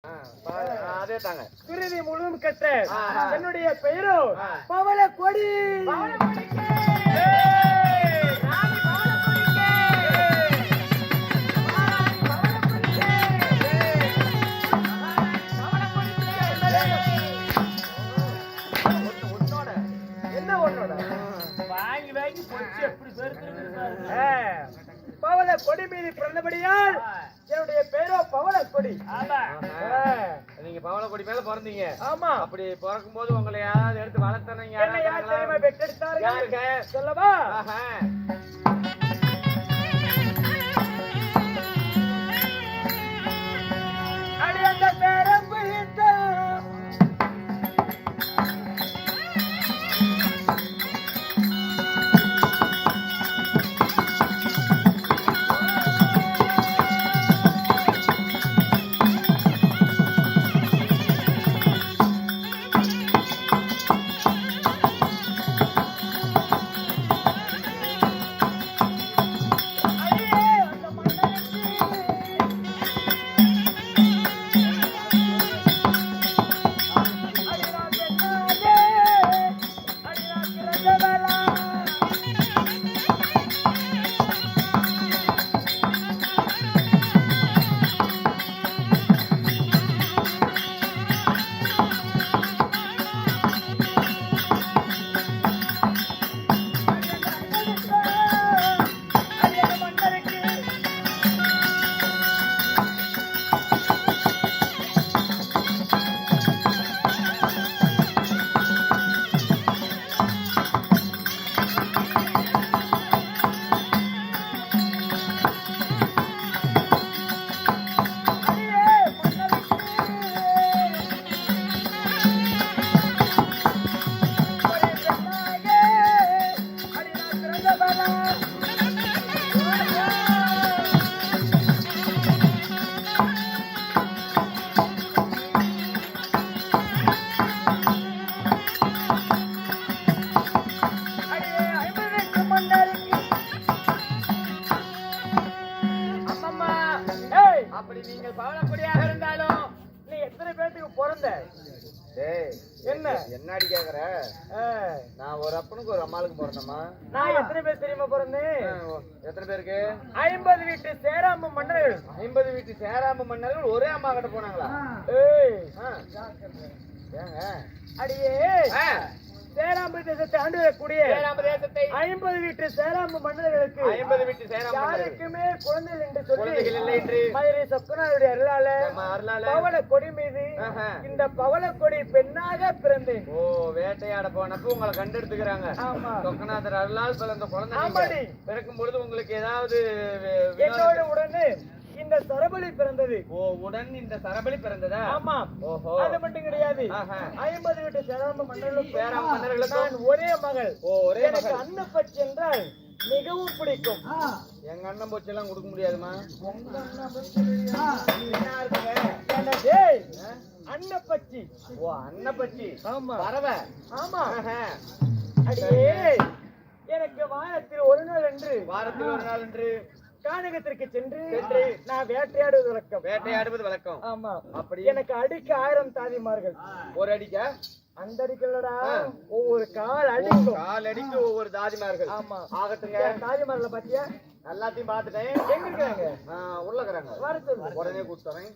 அதே தாங்க. குருதி முழுதும் கட்ட என்னுடைய பெயரோ பவள கொடி. பவள கொடி மீது பிறந்தபடியால் என்னுடைய பேரோ பவள கொடி. நீங்க பவள கொடி மேல பிறந்தீங்க. ஆமா. அப்படி பிறக்கும் போது உங்களை யாராவது எடுத்து வளர்த்தனீங்க? என்ன யார் தெரியுமா பெற்றெடுத்தார்கள்? யாருங்க சொல்லவா? அடி அந்த பேரம் பிடித்த நீங்கள் பவளப்படியாக இருந்தாலும் நீ எத்தனை பேருக்கு பிறந்த? என்ன என்னடி கேக்குற? நான் ஒரு அப்பனுக்கு ஒரு அம்மாளுக்கு பிறந்தமா. நான் எத்தனை பேர் தெரியுமா பிறந்தேன்? எத்தனை பேருக்கு? 50 வீட்டு சேராம்பு மன்னர்கள். 50 வீட்டு சேராம்பு மன்னர்கள் ஒரே அம்மா கிட்ட போனாங்களா? ஏங்க அடியே சேராம்பு தேசத்தை ஆண்டு வரக்கூடிய 50 வீட்டு சேராம்பு மன்னர்களுக்கு 50 வீட்டு சேராம்பு யாருக்குமே குழந்தைகள் என்று சொல்லி என்று மதுரை சொக்கனாருடைய அருளால பவள கொடி மீது இந்த பவள கொடி பெண்ணாக பிறந்தேன். ஓ, வேட்டையாட போனப்ப உங்களை கண்டெடுத்துக்கிறாங்க. சொக்கநாதர் அருளால் பிறந்த குழந்தை பிறக்கும் பொழுது உங்களுக்கு ஏதாவது என்னோட உடனே இந்த சரபலி பிறந்தது. ஓ, உடன் இந்த சரபலி பிறந்ததா? ஆமா. ஓஹோ, அது மட்டும் கிடையாது. 50 வீட்டு சேராம்பு மன்னர்களுக்கு நான் ஒரே மகள். ஓ, ஒரே மகள். எனக்கு அன்னப்பச்சி என்றால் மிகவும் பிடிக்கும். எங்க அண்ணன் பச்சி எல்லாம் கொடுக்க முடியாதுமா. அன்னப்பச்சி. ஓ, அன்னப்பச்சி. ஆமா, பறவை. ஆமா. அடியே எனக்கு வாரத்தில் ஒரு நாள் என்று கானகத்திற்கு சென்று நான் வேட்டையாடுவது வழக்கம். ஆமா. அப்படி எனக்கு அடிக்க 1000 தாதிமார்கள். ஒரு அடிக்க அந்த அடிக்கலடா, ஒவ்வொரு கால் அடிக்கு ஒவ்வொரு தாதிமார்கள். ஆமா. ஆகட்டுங்க. தாதிமார்களை பாத்தியா? எல்லாத்தையும் பாத்துட்டேன். எங்க இருக்காங்க? உள்ள இருக்கிறாங்க. வரது உடனே கூப்பிட்டு வரேன்.